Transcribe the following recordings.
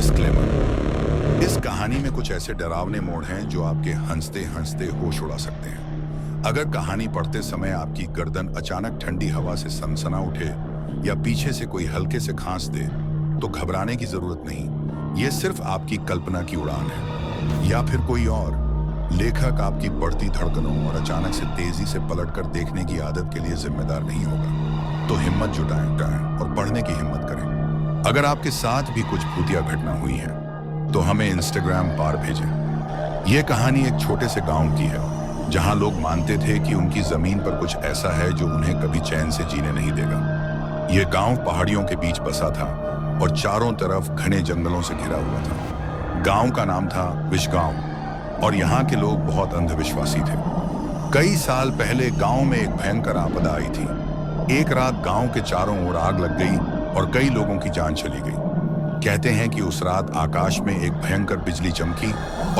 Disclaimer. इस कहानी में कुछ ऐसे डरावने मोड़ हैं जो आपके हंसते हंसते होश उड़ा सकते हैं। अगर कहानी पढ़ते समय आपकी गर्दन अचानक ठंडी हवा से सनसना उठे या पीछे से कोई हल्के से खांस दे तो घबराने की जरूरत नहीं। ये सिर्फ आपकी कल्पना की उड़ान है, या फिर कोई और लेखक आपकी बढ़ती धड़कनों और अचानक से तेजी से पलटकर देखने की आदत के लिए जिम्मेदार नहीं होगा। तो हिम्मत जुटाएं और पढ़ने की हिम्मत करें। अगर आपके साथ भी कुछ भूतिया घटना हुई है तो हमें इंस्टाग्राम पर भेजें। यह कहानी एक छोटे से गांव की है जहां लोग मानते थे कि उनकी जमीन पर कुछ ऐसा है जो उन्हें कभी चैन से जीने नहीं देगा। यह गांव पहाड़ियों के बीच बसा था और चारों तरफ घने जंगलों से घिरा हुआ था। गांव का नाम था विषगांव और यहाँ के लोग बहुत अंधविश्वासी थे। कई साल पहले गांव में एक भयंकर आपदा आई थी। एक रात गांव के चारों ओर आग लग गई और कई लोगों की जान चली गई। कहते हैं कि उस रात आकाश में एक भयंकर बिजली चमकी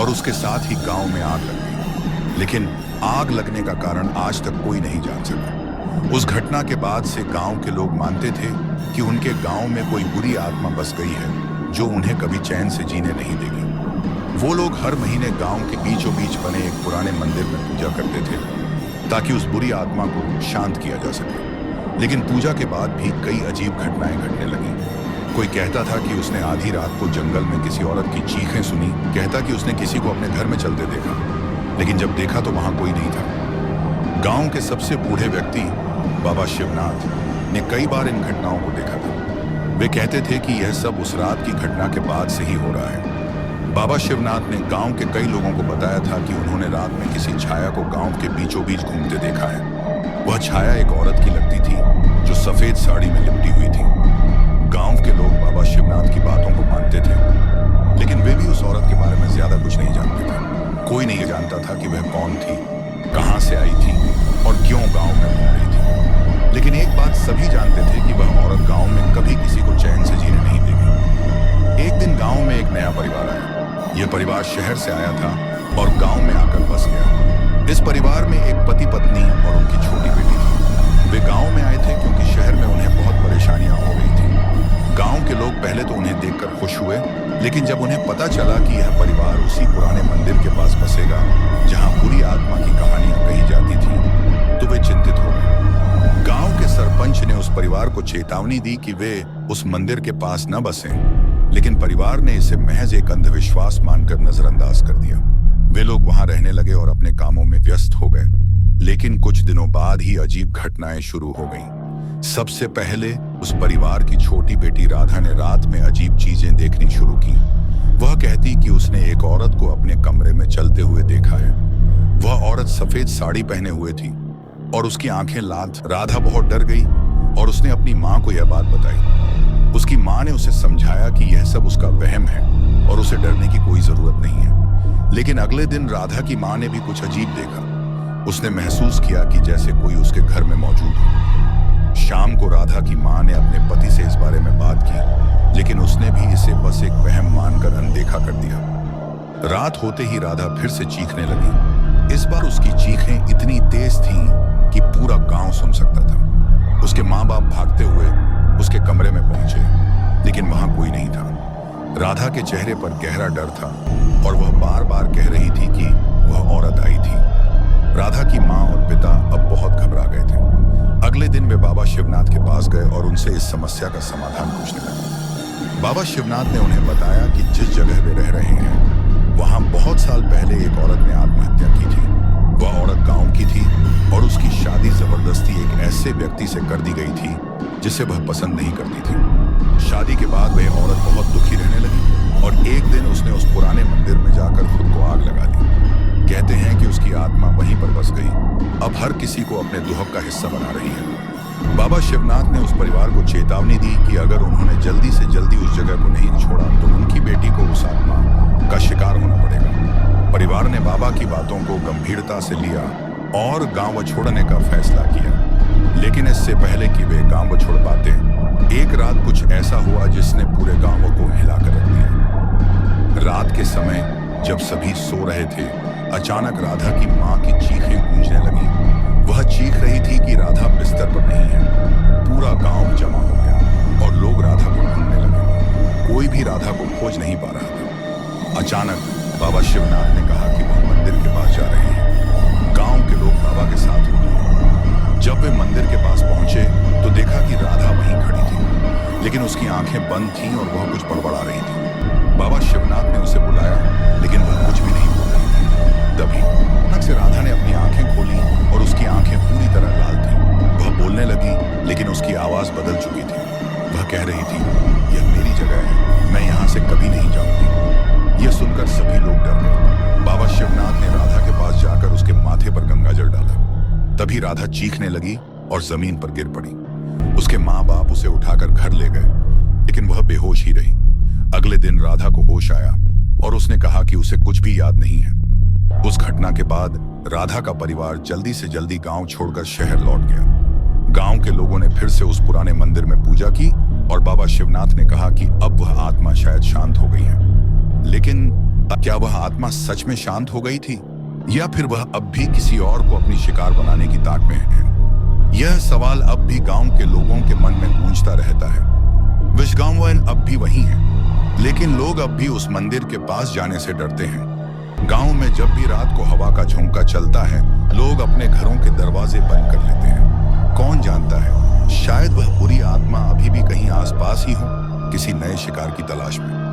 और उसके साथ ही गांव में आग लग गई। लेकिन आग लगने का कारण आज तक कोई नहीं जान सका। उस घटना के बाद से गांव के लोग मानते थे कि उनके गांव में कोई बुरी आत्मा बस गई है जो उन्हें कभी चैन से जीने नहीं देगी। वो लोग हर महीने गांव के बीचों बीच बने एक पुराने मंदिर में पूजा करते थे ताकि उस बुरी आत्मा को शांत किया जा सके। लेकिन पूजा के बाद भी कई अजीब घटनाएं घटने लगीं। कोई कहता था कि उसने आधी रात को जंगल में किसी औरत की चीखें सुनी। कहता कि उसने किसी को अपने घर में चलते देखा, लेकिन जब देखा तो वहां कोई नहीं था। गांव के सबसे बूढ़े व्यक्ति बाबा शिवनाथ ने कई बार इन घटनाओं को देखा था। वे कहते थे कि यह सब उस रात की घटना के बाद से ही हो रहा है। बाबा शिवनाथ ने गांव के कई लोगों को बताया था कि उन्होंने रात में किसी छाया को गांव के बीचों बीच घूमते देखा है। वह छाया एक औरत की लगती थी जो सफेद साड़ी में लिपटी हुई थी। गांव के लोग बाबा शिवनाथ की बातों को मानते थे, लेकिन वे भी उस औरत के बारे में ज्यादा कुछ नहीं जानते थे। कोई नहीं जानता था कि वह कौन थी, कहां से आई थी और क्यों गांव में घूम रही थी। लेकिन एक बात सभी जानते थे कि वह औरत गांव में कभी किसी को चैन से जीने नहीं देगी। एक दिन गांव में एक नया परिवार आया। यह परिवार शहर से आया था और गांव में आकर बस गया। इस परिवार में एक पति पत्नी और उनकी छोटी बेटी थी। वे गांव में आए थे क्योंकि शहर में उन्हें बहुत परेशानियां हो रही थी। गांव के लोग पहले तो उन्हें देखकर खुश हुए, लेकिन जब उन्हें पता चला कि यह परिवार उसी पुराने मंदिर के पास बसेगा जहां बुरी आत्मा की कहानियां कही जाती थी, तो वे चिंतित हो गए। गांव के सरपंच ने उस परिवार को चेतावनी दी कि वे उस मंदिर के पास न बसें, लेकिन परिवार ने इसे महज एक अंधविश्वास मानकर नजरअंदाज कर दिया। वे लोग वहां रहने लगे और अपने कामों में व्यस्त हो गए। लेकिन कुछ दिनों बाद ही अजीब घटनाएं शुरू हो गईं। सबसे पहले उस परिवार की छोटी बेटी राधा ने रात में अजीब चीजें देखनी शुरू की। वह कहती कि उसने एक औरत को अपने कमरे में चलते हुए देखा है। वह औरत सफेद साड़ी पहने हुए थी और उसकी आंखें लाल। राधा बहुत डर गई और उसने अपनी माँ को यह बात बताई। उसकी माँ ने उसे समझाया कि यह सब उसका वहम है और उसे डरने की कोई जरूरत नहीं है। लेकिन अगले दिन राधा की माँ ने भी कुछ अजीब देखा। उसने महसूस किया कि जैसे कोई उसके घर में मौजूद हो। शाम को राधा की माँ ने अपने पति से इस बारे में बात की, लेकिन उसने भी इसे बस एक वहम मानकर अनदेखा कर दिया। रात होते ही राधा फिर से चीखने लगी। इस बार उसकी चीखें इतनी तेज थीं कि पूरा गांव सुन सकता था। उसके माँ बाप भागते हुए उसके कमरे में पहुंचे, लेकिन वहां कोई नहीं था। राधा के चेहरे पर गहरा डर था और वह बार बार कह रही थी कि वह औरत आई थी। राधा की माँ और पिता अब बहुत घबरा गए थे। अगले दिन वे बाबा शिवनाथ के पास गए और उनसे इस समस्या का समाधान पूछने लगे। बाबा शिवनाथ ने उन्हें बताया कि जिस जगह वे रह रहे हैं वहां बहुत साल पहले एक औरत ने आत्महत्या की थी। वह औरत गांव की थी और उसकी शादी जबरदस्ती एक ऐसे व्यक्ति से कर दी गई थी जिसे वह पसंद नहीं करती थी। शादी के बाद वह औरत बहुत दुखी रहने लगी और एक दिन उसने उस पुराने मंदिर में जाकर खुद को आग लगा दी। कहते हैं कि उसकी आत्मा वहीं पर बस गई, अब हर किसी को अपने दुहक का हिस्सा बना रही है। बाबा शिवनाथ ने उस परिवार को चेतावनी दी कि अगर उन्होंने जल्दी से जल्दी उस जगह को नहीं छोड़ा तो उनकी बेटी को उस आत्मा का शिकार होना पड़ेगा। परिवार ने बाबा की बातों को गंभीरता से लिया और गांव छोड़ने का फैसला किया। लेकिन इससे पहले कि वे गांव छोड़ पाते, एक रात कुछ ऐसा हुआ जिसने पूरे गांव को हिलाकर रख दिया। रात के समय जब सभी सो रहे थे, अचानक राधा की माँ की चीखें गूंजने लगी। वह चीख रही थी कि राधा बिस्तर पर नहीं है। पूरा गांव जमा हो गया और लोग राधा को ढूंढने लगे। कोई भी भी राधा को खोज नहीं पा रहा था। अचानक बाबा शिवनाथ ने कहा कि वह मंदिर के पास जा रहे हैं। गांव के लोग बाबा के साथ हो गए। जब वे मंदिर के पास पहुंचे तो देखा कि राधा वहीं खड़ी थी, लेकिन उसकी आंखें बंद थीं और वह कुछ बड़बड़ा रही थी। बाबा शिवनाथ ने उसे बुलाया, लेकिन वह कुछ भी नहीं बोल रही थी। तभी अचानक से राधा ने अपनी आंखें खोली और उसकी आंखें पूरी तरह लाल थीं। वह बोलने लगी, लेकिन उसकी आवाज बदल चुकी थी। वह कह रही थी, यह मेरी जगह है, मैं यहाँ से कभी नहीं जाऊंगी। यह सुनकर सभी लोग डर गए। बाबा शिवनाथ ने राधा के पास जाकर उसके माथे पर गंगाजल डाला। तभी राधा चीखने लगी और जमीन पर गिर पड़ी। उसके माँ बाप उसे उठाकर घर ले गए, लेकिन वह बेहोश ही रही। अगले दिन राधा को होश आया और उसने कहा कि उसे कुछ भी याद नहीं है। उस घटना के बाद राधा का परिवार जल्दी से जल्दी गांव छोड़कर शहर लौट गया। गांव के लोगों ने फिर से उस पुराने मंदिर में पूजा की और बाबा शिवनाथ ने कहा कि अब वह आत्मा शायद शांत हो गई है। लेकिन क्या वह आत्मा सच में शांत हो गई थी, या फिर वह अब भी किसी और को अपनी शिकार बनाने की ताक में है? यह सवाल अब भी गांव के लोगों के मन में गूंजता रहता है। विशगांवन अब भी वही है, लेकिन लोग अब भी उस मंदिर के पास जाने से डरते हैं। गांव में जब भी रात को हवा का झोंका चलता है, लोग अपने घरों के दरवाजे बंद कर लेते हैं। कौन जानता है, शायद वह बुरी आत्मा अभी भी कहीं आसपास ही हो, किसी नए शिकार की तलाश में।